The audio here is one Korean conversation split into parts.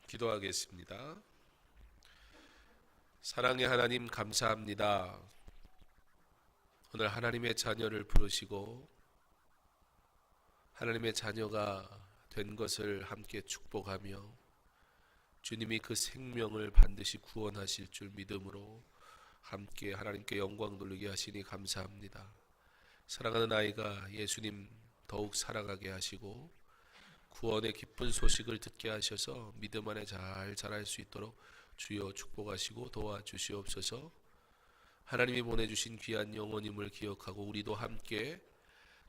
기도하겠습니다. 사랑의 하나님 감사합니다. 오늘 하나님의 자녀를 부르시고 하나님의 자녀가 된 것을 함께 축복하며 주님이 그 생명을 반드시 구원하실 줄 믿음으로 함께 하나님께 영광 돌리게 하시니 감사합니다. 사랑하는 아이가 예수님 더욱 살아가게 하시고 구원의 기쁜 소식을 듣게 하셔서 믿음 안에 잘 자랄 수 있도록 주여 축복하시고 도와주시옵소서. 하나님이 보내주신 귀한 영혼임을 기억하고 우리도 함께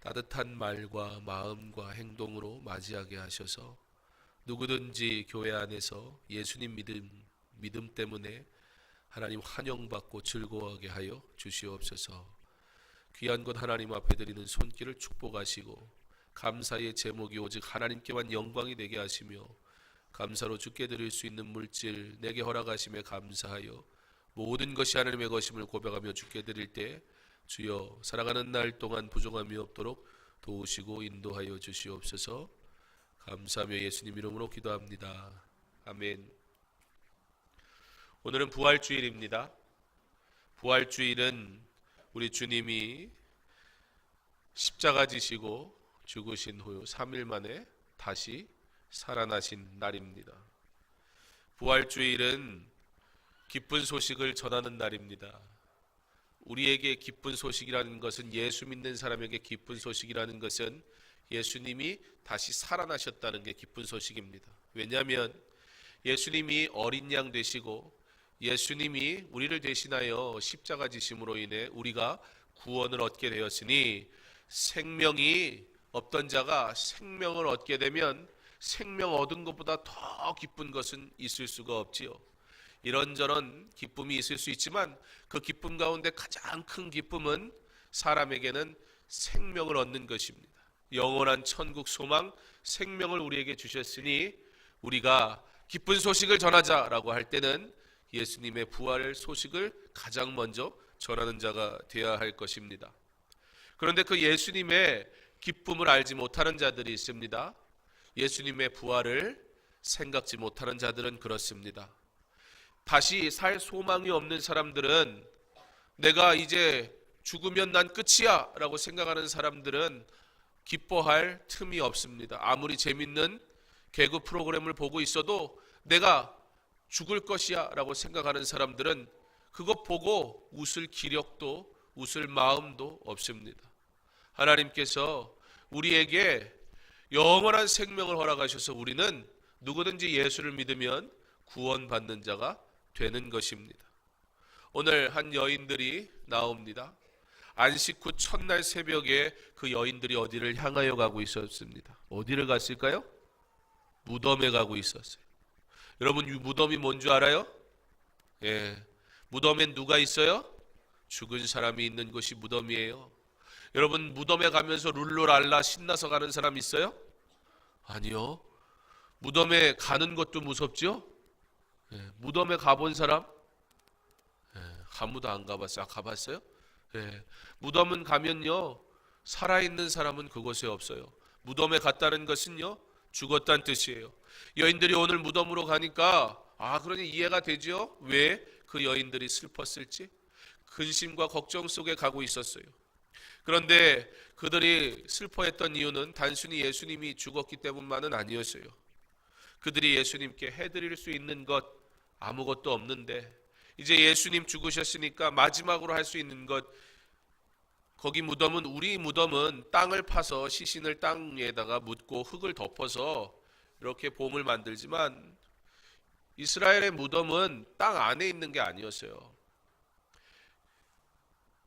따뜻한 말과 마음과 행동으로 맞이하게 하셔서 누구든지 교회 안에서 예수님 믿음 때문에 하나님 환영받고 즐거워하게 하여 주시옵소서. 귀한 것 하나님 앞에 드리는 손길을 축복하시고 감사의 제목이 오직 하나님께만 영광이 되게 하시며 감사로 주께 드릴 수 있는 물질 내게 허락하심에 감사하여 모든 것이 하나님의 것임을 고백하며 주께 드릴 때 주여 살아가는 날 동안 부족함이 없도록 도우시고 인도하여 주시옵소서. 감사하며 예수님 이름으로 기도합니다. 아멘. 오늘은 부활주일입니다. 부활주일은 우리 주님이 십자가 지시고 죽으신 후 3일 만에 다시 살아나신 날입니다. 부활주일은 기쁜 소식을 전하는 날입니다. 우리에게 기쁜 소식이라는 것은, 예수 믿는 사람에게 기쁜 소식이라는 것은 예수님이 다시 살아나셨다는 게 기쁜 소식입니다. 왜냐하면 예수님이 어린 양 되시고 예수님이 우리를 대신하여 십자가 지심으로 인해 우리가 구원을 얻게 되었으니, 생명이 없던 자가 생명을 얻게 되면 생명 얻은 것보다 더 기쁜 것은 있을 수가 없지요. 이런저런 기쁨이 있을 수 있지만 그 기쁨 가운데 가장 큰 기쁨은 사람에게는 생명을 얻는 것입니다. 영원한 천국 소망, 생명을 우리에게 주셨으니 우리가 기쁜 소식을 전하자라고 할 때는 예수님의 부활 소식을 가장 먼저 전하는 자가 되어야 할 것입니다. 그런데 그 예수님의 기쁨을 알지 못하는 자들이 있습니다. 예수님의 부활을 생각지 못하는 자들은 그렇습니다. 다시 살 소망이 없는 사람들은, 내가 이제 죽으면 난 끝이야 라고 생각하는 사람들은 기뻐할 틈이 없습니다. 아무리 재밌는 개그 프로그램을 보고 있어도 내가 죽을 것이야 라고 생각하는 사람들은 그것 보고 웃을 기력도 웃을 마음도 없습니다. 하나님께서 우리에게 영원한 생명을 허락하셔서 우리는 누구든지 예수를 믿으면 구원받는 자가 되는 것입니다. 오늘 한 여인들이 나옵니다. 안식 후 첫날 새벽에 그 여인들이 어디를 향하여 가고 있었습니다. 어디를 갔을까요? 무덤에 가고 있었어요. 여러분, 무덤이 뭔 줄 알아요? 무덤엔 누가 있어요? 죽은 사람이 있는 곳이 무덤이에요. 여러분, 무덤에 가면서 룰루랄라 신나서 가는 사람 있어요? 아니요. 무덤에 가는 것도 무섭죠? 무덤에 가본 사람? 아무도 안 가봤어요. 가봤어요? 무덤은 가면요, 살아있는 사람은 그곳에 없어요. 무덤에 갔다는 것은요, 죽었다는 뜻이에요. 여인들이 오늘 무덤으로 가니까 그러니 이해가 되죠? 왜 그 여인들이 슬펐을지. 근심과 걱정 속에 가고 있었어요. 그런데 그들이 슬퍼했던 이유는 단순히 예수님이 죽었기 때문만은 아니었어요. 그들이 예수님께 해드릴 수 있는 것 아무것도 없는데, 이제 예수님 죽으셨으니까 마지막으로 할 수 있는 것, 거기 무덤은, 우리 무덤은 땅을 파서 시신을 땅에다가 묻고 흙을 덮어서 이렇게 봄을 만들지만 이스라엘의 무덤은 땅 안에 있는 게 아니었어요.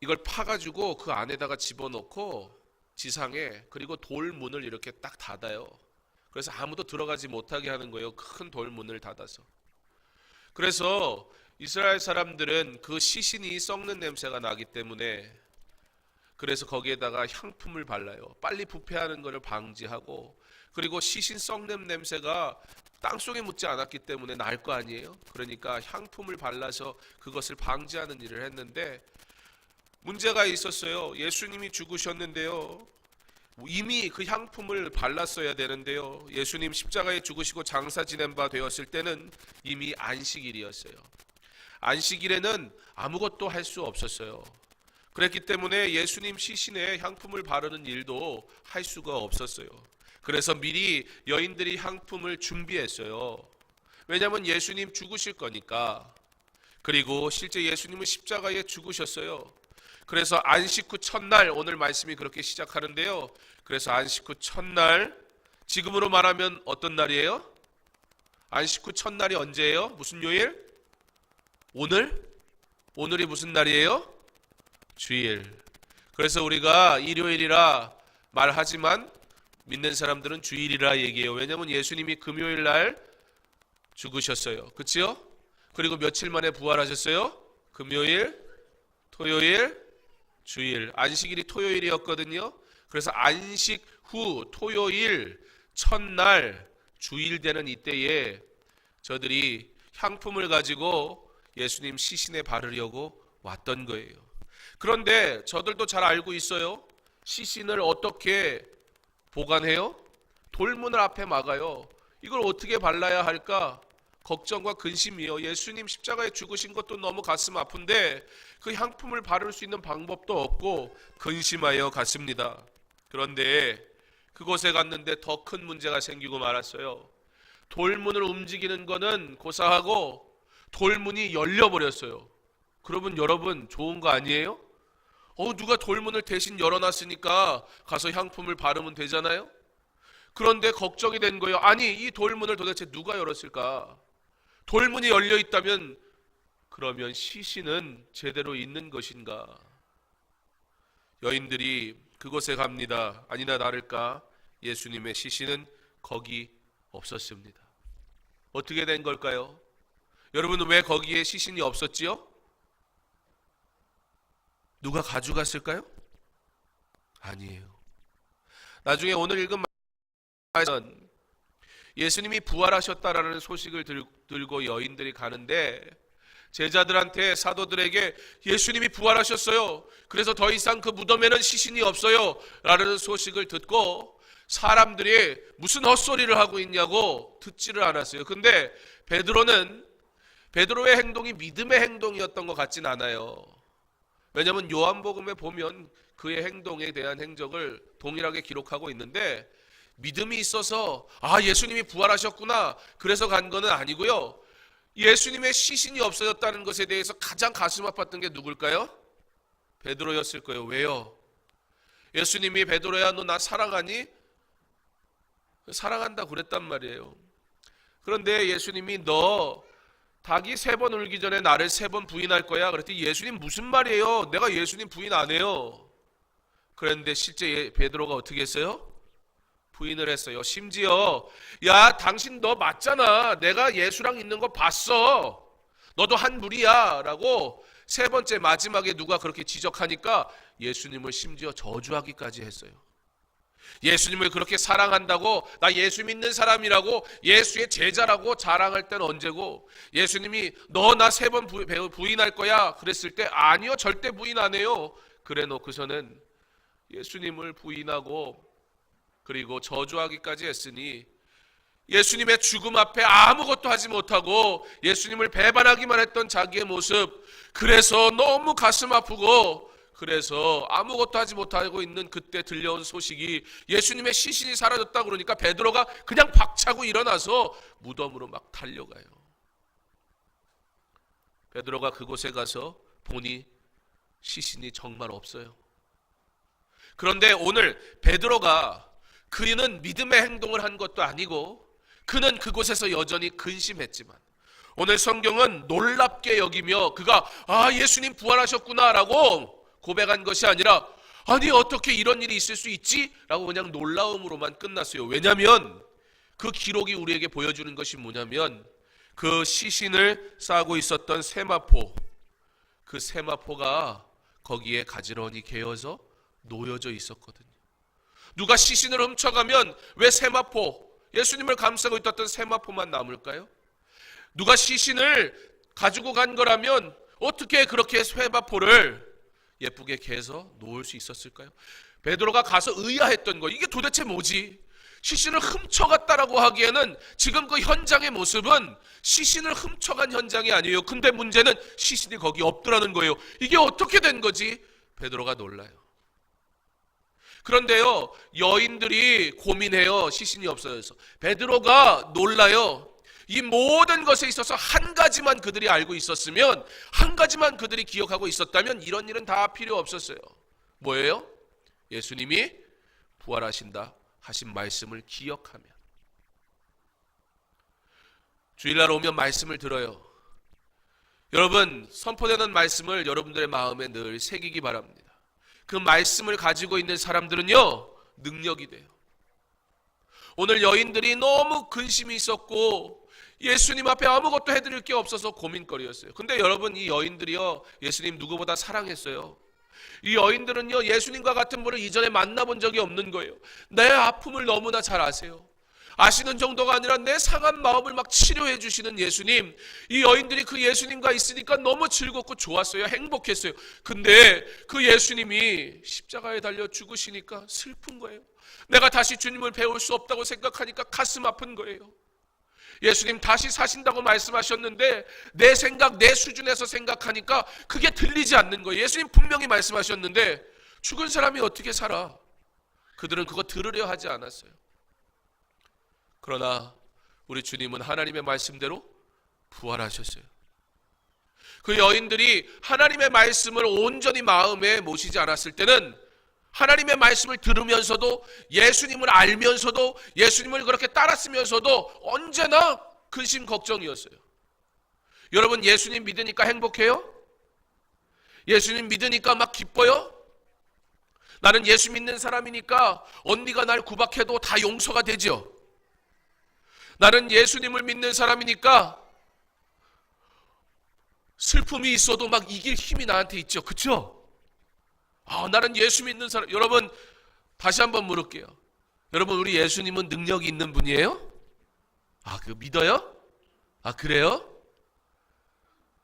이걸 파가지고 그 안에다가 집어넣고 지상에, 그리고 돌문을 이렇게 딱 닫아요. 그래서 아무도 들어가지 못하게 하는 거예요. 큰 돌문을 닫아서. 그래서 이스라엘 사람들은 그 시신이 썩는 냄새가 나기 때문에, 그래서 거기에다가 향품을 발라요. 빨리 부패하는 것을 방지하고, 그리고 시신 썩는 냄새가 땅속에 묻지 않았기 때문에 날 거 아니에요. 그러니까 향품을 발라서 그것을 방지하는 일을 했는데 문제가 있었어요. 예수님이 죽으셨는데요, 이미 그 향품을 발랐어야 되는데요. 예수님 십자가에 죽으시고 장사 지낸 바 되었을 때는 이미 안식일이었어요. 안식일에는 아무것도 할 수 없었어요. 그랬기 때문에 예수님 시신에 향품을 바르는 일도 할 수가 없었어요. 그래서 미리 여인들이 향품을 준비했어요. 왜냐하면 예수님 죽으실 거니까. 그리고 실제 예수님은 십자가에 죽으셨어요. 그래서 안식 후 첫날, 오늘 말씀이 그렇게 시작하는데요. 그래서 안식 후 첫날, 지금으로 말하면 어떤 날이에요? 안식 후 첫날이 언제예요? 무슨 요일? 오늘? 오늘이 무슨 날이에요? 주일. 그래서 우리가 일요일이라 말하지만 믿는 사람들은 주일이라 얘기해요. 왜냐하면 예수님이 금요일 날 죽으셨어요. 그치요? 그리고 며칠 만에 부활하셨어요? 금요일, 토요일, 주일. 안식일이 토요일이었거든요. 그래서 안식 후 토요일 첫날 주일 되는 이때에 저들이 향품을 가지고 예수님 시신에 바르려고 왔던 거예요. 그런데 저들도 잘 알고 있어요. 시신을 어떻게 보관해요? 돌문을 앞에 막아요. 이걸 어떻게 발라야 할까? 걱정과 근심이요. 예수님 십자가에 죽으신 것도 너무 가슴 아픈데 그 향품을 바를 수 있는 방법도 없고 근심하여 갔습니다. 그런데 그곳에 갔는데 더 큰 문제가 생기고 말았어요. 돌문을 움직이는 거는 고사하고 돌문이 열려버렸어요. 그러면 여러분 좋은 거 아니에요? 누가 돌문을 대신 열어놨으니까 가서 향품을 바르면 되잖아요? 그런데 걱정이 된 거예요. 아니, 이 돌문을 도대체 누가 열었을까? 돌문이 열려 있다면 그러면 시신은 제대로 있는 것인가? 여인들이 그곳에 갑니다. 아니나 다를까 예수님의 시신은 거기 없었습니다. 어떻게 된 걸까요? 여러분, 왜 거기에 시신이 없었지요? 누가 가져갔을까요? 아니에요. 나중에 오늘 읽은 말씀은 예수님이 부활하셨다라는 소식을 들고 여인들이 가는데 제자들한테, 사도들에게 예수님이 부활하셨어요. 그래서 더 이상 그 무덤에는 시신이 없어요 라는 소식을 듣고 사람들이 무슨 헛소리를 하고 있냐고 듣지를 않았어요. 근데 베드로의 행동이 믿음의 행동이었던 것 같진 않아요. 왜냐하면 요한복음에 보면 그의 행동에 대한 행적을 동일하게 기록하고 있는데 믿음이 있어서 예수님이 부활하셨구나 그래서 간 거는 아니고요. 예수님의 시신이 없어졌다는 것에 대해서 가장 가슴 아팠던 게 누굴까요? 베드로였을 거예요. 왜요? 예수님이 베드로야 너 나 사랑하니? 사랑한다 그랬단 말이에요. 그런데 예수님이 너 닭이 3번 울기 전에 나를 3번 부인할 거야. 그랬더니 예수님 무슨 말이에요? 내가 예수님 부인 안 해요. 그런데 실제 베드로가 어떻게 했어요? 부인을 했어요. 심지어 야 당신 너 맞잖아. 내가 예수랑 있는 거 봤어. 너도 한 무리야 라고 3번째 마지막에 누가 그렇게 지적하니까 예수님을 심지어 저주하기까지 했어요. 예수님을 그렇게 사랑한다고 나 예수 믿는 사람이라고 예수의 제자라고 자랑할 때는 언제고 예수님이 너 나 3번 부인할 거야 그랬을 때 아니요 절대 부인 안 해요. 그래 놓고서는 예수님을 부인하고 그리고 저주하기까지 했으니 예수님의 죽음 앞에 아무것도 하지 못하고 예수님을 배반하기만 했던 자기의 모습, 그래서 너무 가슴 아프고 그래서 아무것도 하지 못하고 있는 그때 들려온 소식이 예수님의 시신이 사라졌다 그러니까 베드로가 그냥 박차고 일어나서 무덤으로 막 달려가요. 베드로가 그곳에 가서 보니 시신이 정말 없어요. 그런데 오늘 베드로가 그는 믿음의 행동을 한 것도 아니고 그는 그곳에서 여전히 근심했지만 오늘 성경은 놀랍게 여기며 그가 예수님 부활하셨구나 라고 고백한 것이 아니라 아니 어떻게 이런 일이 있을 수 있지? 라고 그냥 놀라움으로만 끝났어요. 왜냐하면 그 기록이 우리에게 보여주는 것이 뭐냐면 그 시신을 싸고 있었던 세마포, 그 세마포가 거기에 가지런히 개어서 놓여져 있었거든요. 누가 시신을 훔쳐가면 왜 세마포, 예수님을 감싸고 있었던 세마포만 남을까요? 누가 시신을 가지고 간 거라면 어떻게 그렇게 세마포를 예쁘게 개서 놓을 수 있었을까요? 베드로가 가서 의아했던 거, 이게 도대체 뭐지? 시신을 훔쳐갔다라고 하기에는 지금 그 현장의 모습은 시신을 훔쳐간 현장이 아니에요. 근데 문제는 시신이 거기 없더라는 거예요. 이게 어떻게 된 거지? 베드로가 놀라요. 그런데요, 여인들이 고민해요. 시신이 없어져서. 베드로가 놀라요. 이 모든 것에 있어서 한 가지만 그들이 알고 있었으면, 한 가지만 그들이 기억하고 있었다면 이런 일은 다 필요 없었어요. 뭐예요? 예수님이 부활하신다 하신 말씀을 기억하면. 주일날 오면 말씀을 들어요. 여러분, 선포되는 말씀을 여러분들의 마음에 늘 새기기 바랍니다. 그 말씀을 가지고 있는 사람들은요, 능력이 돼요. 오늘 여인들이 너무 근심이 있었고 예수님 앞에 아무것도 해드릴 게 없어서 고민거리였어요. 근데 여러분, 이 여인들이요, 예수님 누구보다 사랑했어요. 이 여인들은요, 예수님과 같은 분을 이전에 만나본 적이 없는 거예요. 내 아픔을 너무나 잘 아세요. 아시는 정도가 아니라 내 상한 마음을 막 치료해 주시는 예수님. 이 여인들이 그 예수님과 있으니까 너무 즐겁고 좋았어요. 행복했어요. 근데 그 예수님이 십자가에 달려 죽으시니까 슬픈 거예요. 내가 다시 주님을 배울 수 없다고 생각하니까 가슴 아픈 거예요. 예수님 다시 사신다고 말씀하셨는데 내 생각, 내 수준에서 생각하니까 그게 들리지 않는 거예요. 예수님 분명히 말씀하셨는데 죽은 사람이 어떻게 살아? 그들은 그거 들으려 하지 않았어요. 그러나 우리 주님은 하나님의 말씀대로 부활하셨어요. 그 여인들이 하나님의 말씀을 온전히 마음에 모시지 않았을 때는 하나님의 말씀을 들으면서도, 예수님을 알면서도, 예수님을 그렇게 따랐으면서도 언제나 근심 걱정이었어요. 여러분, 예수님 믿으니까 행복해요? 예수님 믿으니까 막 기뻐요? 나는 예수 믿는 사람이니까 언니가 날 구박해도 다 용서가 되죠. 나는 예수님을 믿는 사람이니까 슬픔이 있어도 막 이길 힘이 나한테 있죠. 그렇죠? 나는 예수 믿는 사람. 여러분, 다시 한번 물을게요. 여러분, 우리 예수님은 능력이 있는 분이에요? 그거 믿어요? 그래요?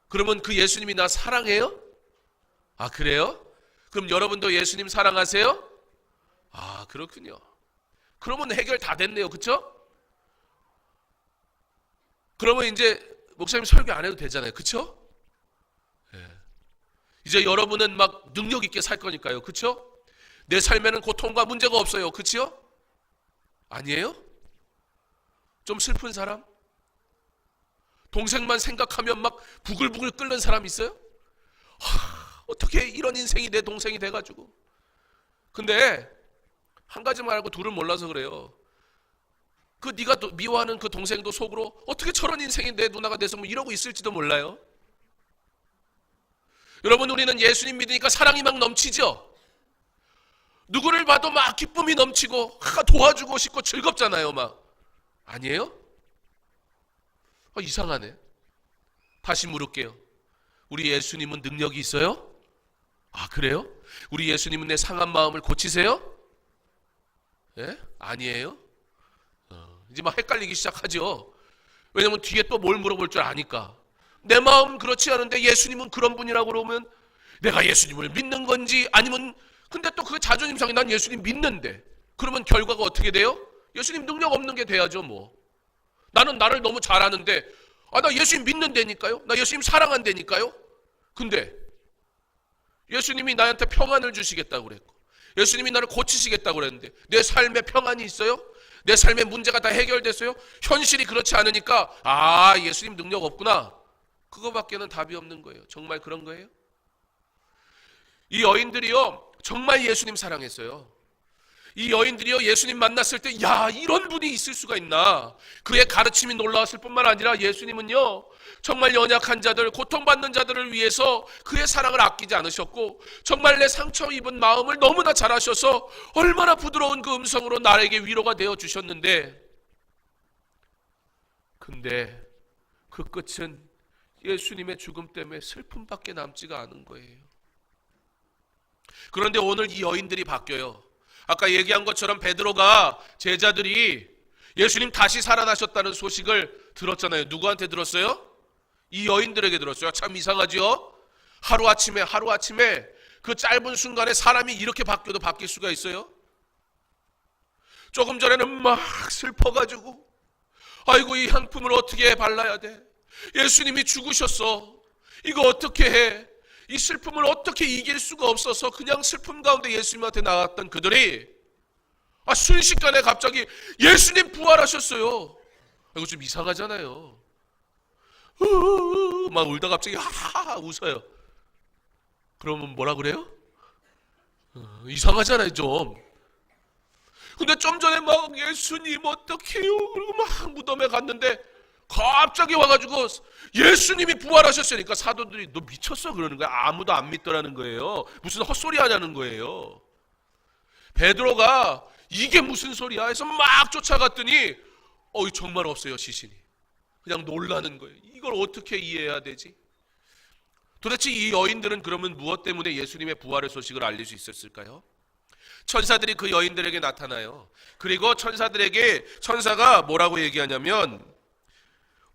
그러면 그 예수님이 나 사랑해요? 그래요? 그럼 여러분도 예수님 사랑하세요? 그렇군요. 그러면 해결 다 됐네요. 그렇죠? 그러면 이제 목사님 설교 안 해도 되잖아요. 그렇죠? 이제 여러분은 막 능력 있게 살 거니까요. 그렇죠? 내 삶에는 고통과 문제가 없어요. 그렇죠? 아니에요? 좀 슬픈 사람? 동생만 생각하면 막 부글부글 끓는 사람 있어요? 어떻게 이런 인생이 내 동생이 돼가지고. 근데 한 가지만 알고 둘을 몰라서 그래요. 그 네가 미워하는 그 동생도 속으로 어떻게 저런 인생이 내 누나가 돼서 뭐 이러고 있을지도 몰라요. 여러분, 우리는 예수님 믿으니까 사랑이 막 넘치죠. 누구를 봐도 막 기쁨이 넘치고 도와주고 싶고 즐겁잖아요. 막. 아니에요? 이상하네. 다시 물을게요. 우리 예수님은 능력이 있어요? 그래요? 우리 예수님은 내 상한 마음을 고치세요? 예? 아니에요? 이제 막 헷갈리기 시작하죠. 왜냐면 뒤에 또 뭘 물어볼 줄 아니까. 내 마음은 그렇지 않은데 예수님은 그런 분이라고 그러면 내가 예수님을 믿는 건지, 아니면 근데 또 그 자존심 상해. 난 예수님 믿는데. 그러면 결과가 어떻게 돼요? 예수님 능력 없는 게 돼야죠. 뭐 나는 나를 너무 잘 아는데 나 예수님 믿는다니까요. 나 예수님 사랑한다니까요. 근데 예수님이 나한테 평안을 주시겠다고 그랬고, 예수님이 나를 고치시겠다고 그랬는데 내 삶에 평안이 있어요? 내 삶의 문제가 다 해결됐어요? 현실이 그렇지 않으니까 예수님 능력 없구나. 그거밖에는 답이 없는 거예요. 정말 그런 거예요? 이 여인들이요, 정말 예수님 사랑했어요. 이 여인들이요, 예수님 만났을 때 이런 분이 있을 수가 있나. 그의 가르침이 놀라웠을 뿐만 아니라 예수님은요, 정말 연약한 자들, 고통받는 자들을 위해서 그의 사랑을 아끼지 않으셨고, 정말 내 상처 입은 마음을 너무나 잘 아셔서 얼마나 부드러운 그 음성으로 나에게 위로가 되어 주셨는데, 근데 그 끝은 예수님의 죽음 때문에 슬픔밖에 남지가 않은 거예요. 그런데 오늘 이 여인들이 바뀌어요. 아까 얘기한 것처럼 베드로가, 제자들이 예수님 다시 살아나셨다는 소식을 들었잖아요. 누구한테 들었어요? 이 여인들에게 들었어요. 참 이상하죠? 하루아침에 그 짧은 순간에 사람이 이렇게 바뀌어도 바뀔 수가 있어요? 조금 전에는 막 슬퍼가지고 아이고 이 향품을 어떻게 발라야 돼? 예수님이 죽으셨어. 이거 어떻게 해? 이 슬픔을 어떻게 이길 수가 없어서 그냥 슬픔 가운데 예수님한테 나갔던 그들이 순식간에 갑자기 예수님 부활하셨어요. 이거 좀 이상하잖아요. 막 울다 갑자기 하하하 웃어요. 그러면 뭐라 그래요? 이상하잖아요 좀. 근데 좀 전에 막 예수님 어떡해요? 그리고 막 무덤에 갔는데 갑자기 와가지고 예수님이 부활하셨으니까 사도들이 너 미쳤어? 그러는 거야. 아무도 안 믿더라는 거예요. 무슨 헛소리 하냐는 거예요. 베드로가 이게 무슨 소리야 해서 막 쫓아갔더니 정말 없어요 시신이. 그냥 놀라는 거예요. 이걸 어떻게 이해해야 되지? 도대체 이 여인들은 그러면 무엇 때문에 예수님의 부활의 소식을 알릴 수 있었을까요? 천사들이 그 여인들에게 나타나요. 그리고 천사가 뭐라고 얘기하냐면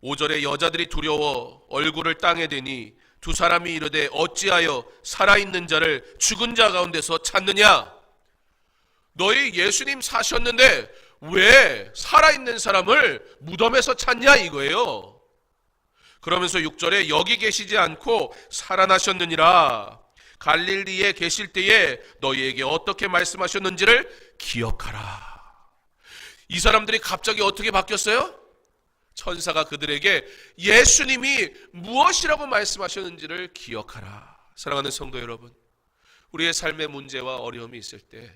5절에 여자들이 두려워 얼굴을 땅에 대니 두 사람이 이르되 어찌하여 살아있는 자를 죽은 자 가운데서 찾느냐? 너희 예수님 사셨는데 왜 살아있는 사람을 무덤에서 찾냐 이거예요. 그러면서 6절에 여기 계시지 않고 살아나셨느니라. 갈릴리에 계실 때에 너희에게 어떻게 말씀하셨는지를 기억하라. 이 사람들이 갑자기 어떻게 바뀌었어요? 천사가 그들에게 예수님이 무엇이라고 말씀하셨는지를 기억하라. 사랑하는 성도 여러분, 우리의 삶의 문제와 어려움이 있을 때,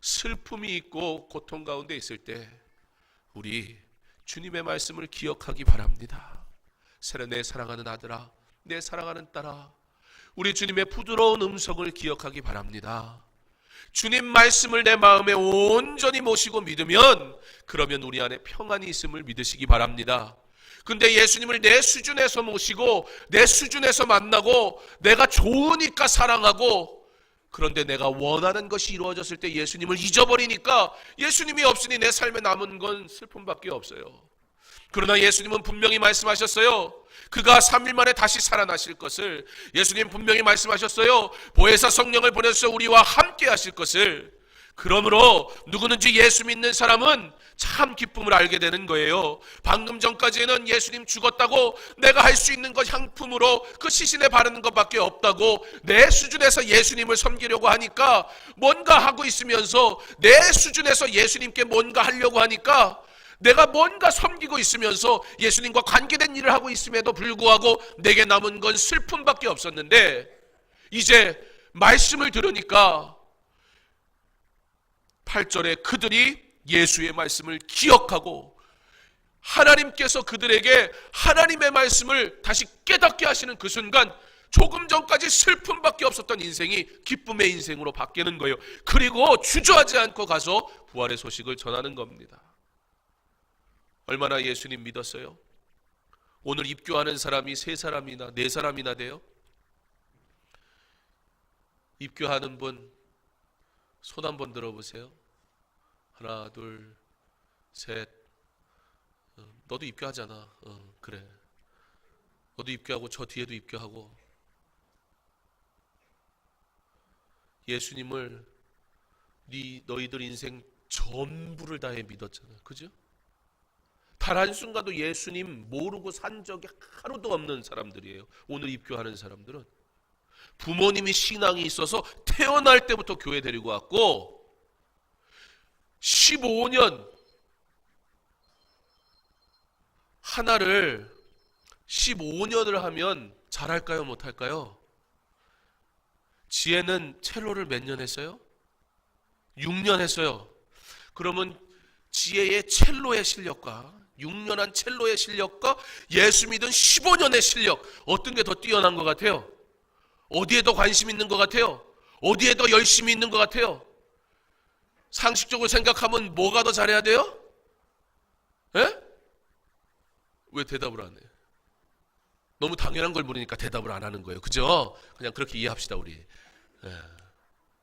슬픔이 있고 고통 가운데 있을 때 우리 주님의 말씀을 기억하기 바랍니다. 내 사랑하는 아들아, 내 사랑하는 딸아, 우리 주님의 부드러운 음성을 기억하기 바랍니다. 주님 말씀을 내 마음에 온전히 모시고 믿으면 그러면 우리 안에 평안이 있음을 믿으시기 바랍니다. 근데 예수님을 내 수준에서 모시고 내 수준에서 만나고 내가 좋으니까 사랑하고 그런데 내가 원하는 것이 이루어졌을 때 예수님을 잊어버리니까 예수님이 없으니 내 삶에 남은 건 슬픔밖에 없어요. 그러나 예수님은 분명히 말씀하셨어요. 그가 3일 만에 다시 살아나실 것을. 예수님 분명히 말씀하셨어요. 보혜사 성령을 보내서 우리와 함께 하실 것을. 그러므로 누구든지 예수 믿는 사람은 참 기쁨을 알게 되는 거예요. 방금 전까지는 예수님 죽었다고 내가 할 수 있는 것 향품으로 그 시신에 바르는 것밖에 없다고 내 수준에서 예수님을 섬기려고 하니까 뭔가 하고 있으면서 내 수준에서 예수님께 뭔가 하려고 하니까 내가 뭔가 섬기고 있으면서 예수님과 관계된 일을 하고 있음에도 불구하고 내게 남은 건 슬픔밖에 없었는데 이제 말씀을 들으니까 8절에 그들이 예수의 말씀을 기억하고 하나님께서 그들에게 하나님의 말씀을 다시 깨닫게 하시는 그 순간 조금 전까지 슬픔밖에 없었던 인생이 기쁨의 인생으로 바뀌는 거예요. 그리고 주저하지 않고 가서 부활의 소식을 전하는 겁니다. 얼마나 예수님 믿었어요? 오늘 입교하는 사람이 3사람이나 4사람이나 돼요? 입교하는 분 손 한번 들어보세요. 하나, 둘, 셋. 너도 입교하잖아. 그래. 너도 입교하고 저 뒤에도 입교하고. 예수님을 너희들 인생 전부를 다해 믿었잖아. 그죠? 단 한순간도 예수님 모르고 산 적이 하루도 없는 사람들이에요. 오늘 입교하는 사람들은 부모님이 신앙이 있어서 태어날 때부터 교회 데리고 왔고 15년 하나를 15년을 하면 잘할까요 못할까요? 지혜는 첼로를 몇 년 했어요? 6년 했어요. 그러면 지혜의 첼로의 실력과 6년한 첼로의 실력과 예수 믿은 15년의 실력 어떤 게 더 뛰어난 것 같아요? 어디에 더 관심 있는 것 같아요? 어디에 더 열심히 있는 것 같아요? 상식적으로 생각하면 뭐가 더 잘해야 돼요? 에? 왜 대답을 안 해요? 너무 당연한 걸 물으니까 대답을 안 하는 거예요. 그죠? 그냥 그렇게 이해합시다 우리.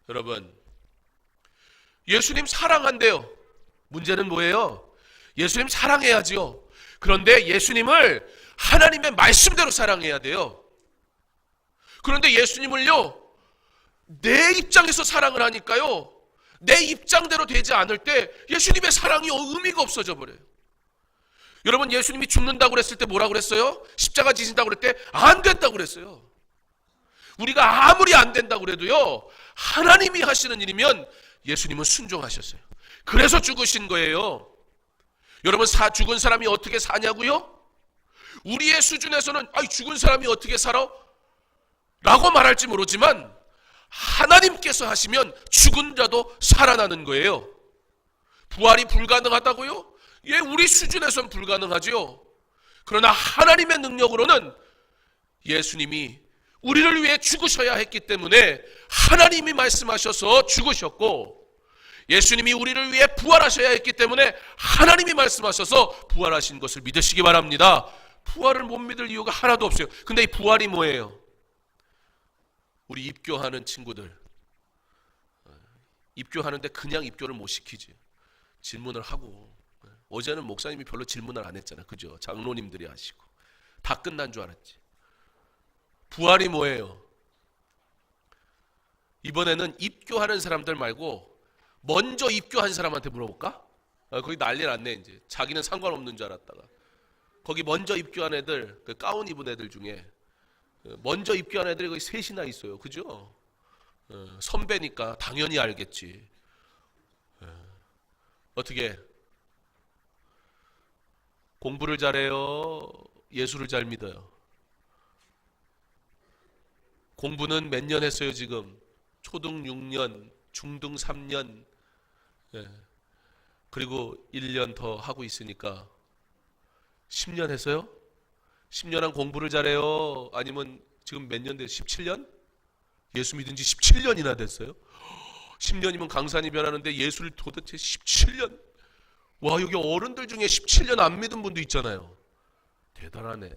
여러분 예수님 사랑한대요. 문제는 뭐예요? 예수님 사랑해야지요. 그런데 예수님을 하나님의 말씀대로 사랑해야 돼요. 그런데 예수님을요 내 입장에서 사랑을 하니까요, 내 입장대로 되지 않을 때 예수님의 사랑이 의미가 없어져 버려요. 여러분, 예수님이 죽는다고 그랬을 때 뭐라고 그랬어요? 십자가 지신다고 그랬을 때 안 된다고 그랬어요. 우리가 아무리 안 된다고 그래도요, 하나님이 하시는 일이면 예수님은 순종하셨어요. 그래서 죽으신 거예요. 여러분, 죽은 사람이 어떻게 사냐고요? 우리의 수준에서는 죽은 사람이 어떻게 살아? 라고 말할지 모르지만 하나님께서 하시면 죽은 자도 살아나는 거예요. 부활이 불가능하다고요? 예, 우리 수준에서는 불가능하죠. 그러나 하나님의 능력으로는 예수님이 우리를 위해 죽으셔야 했기 때문에 하나님이 말씀하셔서 죽으셨고, 예수님이 우리를 위해 부활하셔야 했기 때문에 하나님이 말씀하셔서 부활하신 것을 믿으시기 바랍니다. 부활을 못 믿을 이유가 하나도 없어요. 근데 이 부활이 뭐예요? 우리 입교하는 친구들, 입교하는데 그냥 입교를 못 시키지. 질문을 하고. 어제는 목사님이 별로 질문을 안 했잖아요. 그죠? 장로님들이 하시고. 다 끝난 줄 알았지. 부활이 뭐예요? 이번에는 입교하는 사람들 말고 먼저 입교한 사람한테 물어볼까? 거기 난리 났네. 이제 자기는 상관없는 줄 알았다가 거기 먼저 입교한 애들, 그 가운 입은 애들 중에 먼저 입교한 애들이 거의 셋이나 있어요. 그죠? 선배니까 당연히 알겠지. 어떻게? 공부를 잘해요? 예수를 잘 믿어요? 공부는 몇 년 했어요 지금? 초등 6년, 중등 3년, 그리고 1년 더 하고 있으니까 10년 했어요? 10년 공부를 잘해요? 아니면 지금 몇 년 됐어요? 17년? 예수 믿은 지 17년이나 됐어요? 10년이면 강산이 변하는데 예수를 도대체 17년? 와, 여기 어른들 중에 17년 안 믿은 분도 있잖아요. 대단하네.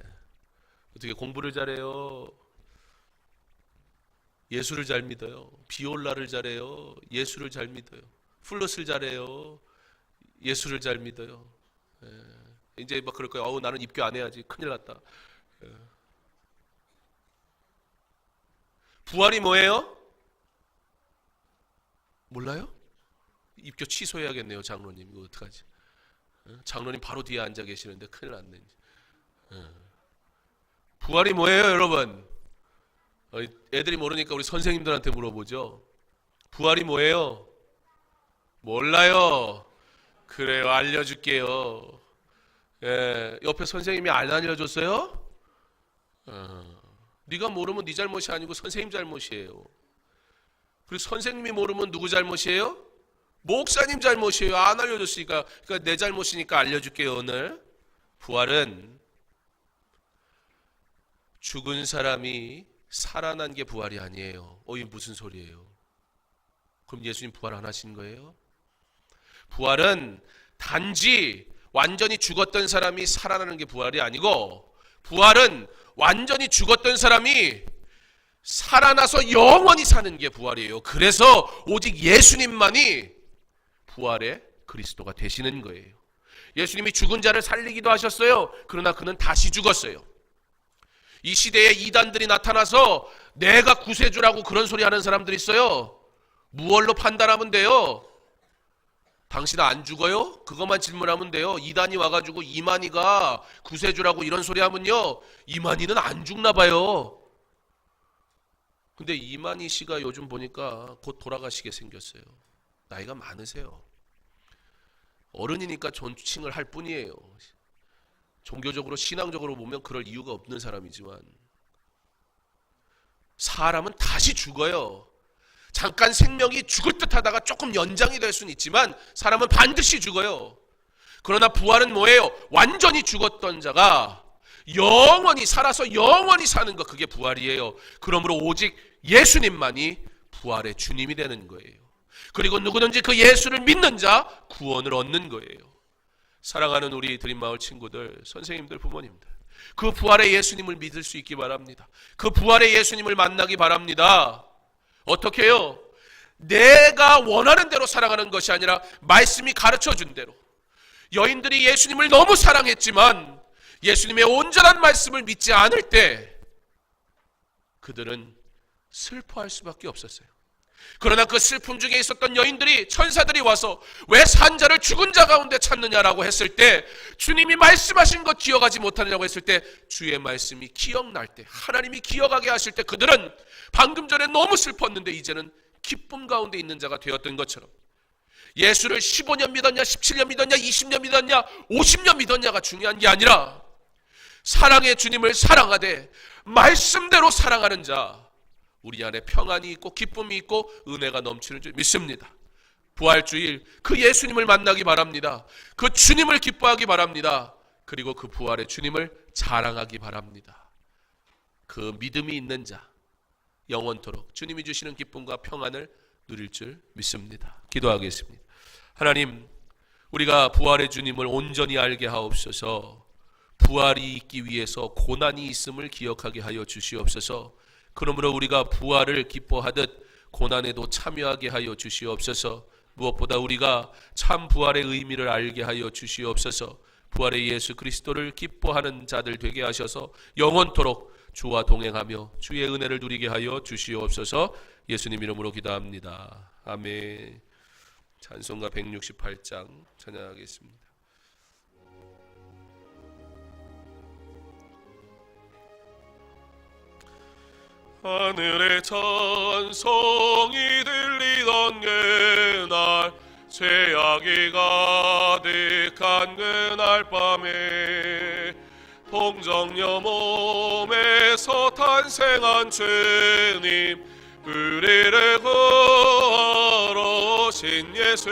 어떻게 공부를 잘해요? 예수를 잘 믿어요? 비올라를 잘해요? 예수를 잘 믿어요? 플룻을 잘해요? 예수를 잘 믿어요? 이제 막 그럴 거예요. 나는 입교 안 해야지. 큰일 났다. 부활이 뭐예요? 몰라요? 입교 취소해야겠네요. 장로님. 이거 어떡하지? 장로님 바로 뒤에 앉아 계시는데 큰일 났네. 부활이 뭐예요, 여러분? 애들이 모르니까 우리 선생님들한테 물어보죠. 부활이 뭐예요? 몰라요. 그래요, 알려줄게요. 옆에 선생님이 안 알려줬어요? 네가 모르면 네 잘못이 아니고 선생님 잘못이에요. 그리고 선생님이 모르면 누구 잘못이에요? 목사님 잘못이에요. 안 알려줬으니까. 그러니까 내 잘못이니까 알려줄게요. 오늘 부활은 죽은 사람이 살아난 게 부활이 아니에요. 이게 무슨 소리예요? 그럼 예수님 부활 안 하신 거예요? 부활은 단지 완전히 죽었던 사람이 살아나는 게 부활이 아니고, 부활은 완전히 죽었던 사람이 살아나서 영원히 사는 게 부활이에요. 그래서 오직 예수님만이 부활의 그리스도가 되시는 거예요. 예수님이 죽은 자를 살리기도 하셨어요. 그러나 그는 다시 죽었어요. 이 시대에 이단들이 나타나서 내가 구세주라고 그런 소리 하는 사람들이 있어요. 무얼로 판단하면 돼요? 당신 안 죽어요? 그것만 질문하면 돼요. 이단이 와가지고 이만희가 구세주라고 이런 소리 하면요, 이만희는 안 죽나 봐요. 근데 이만희 씨가 요즘 보니까 곧 돌아가시게 생겼어요. 나이가 많으세요. 어른이니까 존칭을 할 뿐이에요. 종교적으로 신앙적으로 보면 그럴 이유가 없는 사람이지만 사람은 다시 죽어요. 잠깐 생명이 죽을 듯 하다가 조금 연장이 될 수는 있지만 사람은 반드시 죽어요. 그러나 부활은 뭐예요? 완전히 죽었던 자가 영원히 살아서 영원히 사는 것, 그게 부활이에요. 그러므로 오직 예수님만이 부활의 주님이 되는 거예요. 그리고 누구든지 그 예수를 믿는 자 구원을 얻는 거예요. 사랑하는 우리 드림마을 친구들, 선생님들, 부모님들, 그 부활의 예수님을 믿을 수 있기 바랍니다. 그 부활의 예수님을 만나기 바랍니다. 어떻게 해요? 내가 원하는 대로 살아가는 것이 아니라 말씀이 가르쳐준 대로. 여인들이 예수님을 너무 사랑했지만 예수님의 온전한 말씀을 믿지 않을 때 그들은 슬퍼할 수밖에 없었어요. 그러나 그 슬픔 중에 있었던 여인들이, 천사들이 와서 왜 산자를 죽은 자 가운데 찾느냐라고 했을 때, 주님이 말씀하신 것 기억하지 못하느냐고 했을 때, 주의 말씀이 기억날 때, 하나님이 기억하게 하실 때 그들은 방금 전에 너무 슬펐는데 이제는 기쁨 가운데 있는 자가 되었던 것처럼, 예수를 15년 믿었냐, 17년 믿었냐, 20년 믿었냐, 50년 믿었냐가 중요한 게 아니라 사랑의 주님을 사랑하되 말씀대로 사랑하는 자, 우리 안에 평안이 있고 기쁨이 있고 은혜가 넘치는 줄 믿습니다. 부활주일 그 예수님을 만나기 바랍니다. 그 주님을 기뻐하기 바랍니다. 그리고 그 부활의 주님을 자랑하기 바랍니다. 그 믿음이 있는 자, 영원토록 주님이 주시는 기쁨과 평안을 누릴 줄 믿습니다. 기도하겠습니다. 하나님, 우리가 부활의 주님을 온전히 알게 하옵소서. 부활이 있기 위해서 고난이 있음을 기억하게 하여 주시옵소서. 그러므로 우리가 부활을 기뻐하듯 고난에도 참여하게 하여 주시옵소서. 무엇보다 우리가 참 부활의 의미를 알게 하여 주시옵소서. 부활의 예수 그리스도를 기뻐하는 자들 되게 하셔서 영원토록 주와 동행하며 주의 은혜를 누리게 하여 주시옵소서. 예수님 이름으로 기도합니다. 아멘. 찬송가 168장 찬양하겠습니다. 하늘의 찬송이 들리던 그날, 죄악이 가득한 그날 밤에 동정녀 몸에서 탄생한 주님, 우리를 구하러 오신 예수,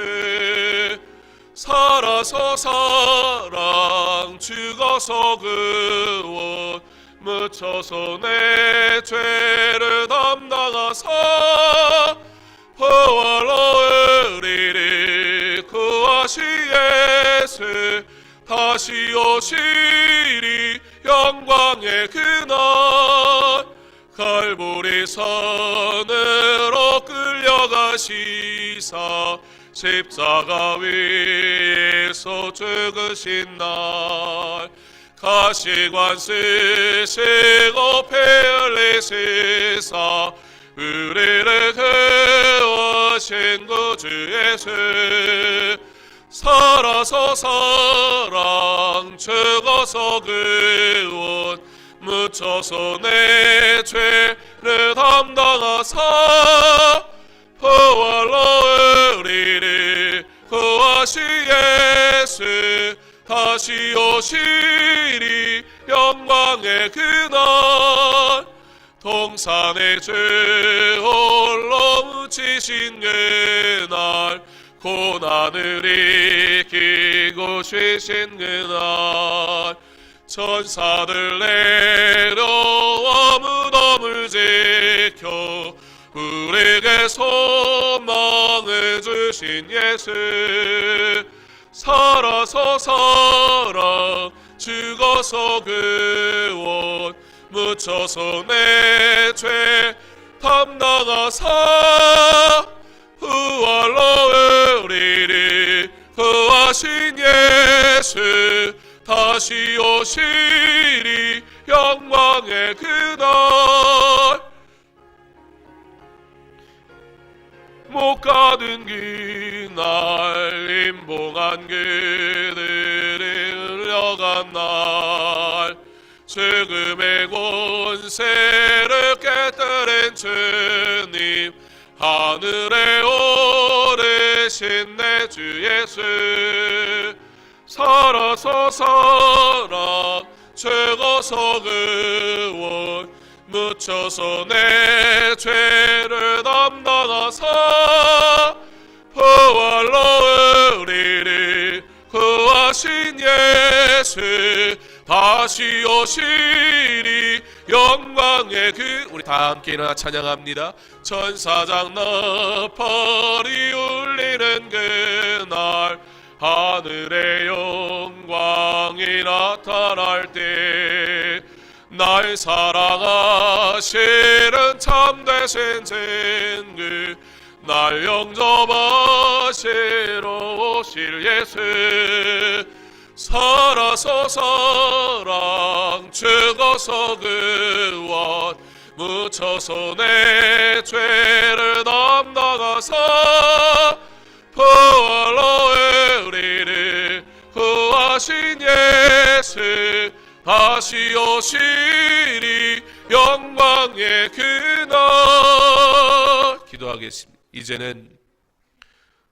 살아서 사랑, 죽어서 구원, 묻혀서 내 죄를 담당하사 부활로 우리를 구하시 예수, 다시 오시리 영광의 그날, 갈보리 산으로 끌려가시사 십자가 위에서 죽으신 날, 가시관 쓰시고 피 흘리시사 우리를 구하신 구주 예수, 살아서 사랑, 죽어서 구원, 묻혀서 내 죄를 담당하사 부활로 우리를 구하시 예수, 다시 오시리 영광의 그날, 동산의 죄 홀로 묻히신 그날, 고난을 이기고 쉬신 그날, 천사들 내려와 무덤을 지켜 우리에게 소망을 주신 예수, 살아서 사랑, 죽어서 구원, 묻혀서 내 죄 담당하사 부활로 우리를 구하신 예수, 다시 오시리 영광의 그날, 못 가는 그날, 임봉한 그들이 흘려간 날, 죽음의 권세를 깨뜨린 주님, 하늘에 오르신 내 주 예수, 살아서 사랑, 죽어서 구원, 묻혀서 내 죄를 담당하사 부활로 우리를 구하신 예수, 다시 오시리 영광의 그, 우리 다 함께 일어나 찬양합니다. 천사장 나팔이 울리는 그날, 하늘의 영광이 나타날 때, 날 사랑하시는 참되신 진그, 날 영접하시러 오실 예수, 살아서 사랑, 죽어서 구원, 묻혀서 내 죄를 담당하사 부활로 우리를 구하신 예수 다시 오시리 영광의 그날. 기도하겠습니다. 이제는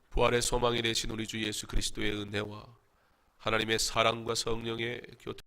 부활의 소망이 되신 우리 주 예수 그리스도의 은혜와 하나님의 사랑과 성령의 교통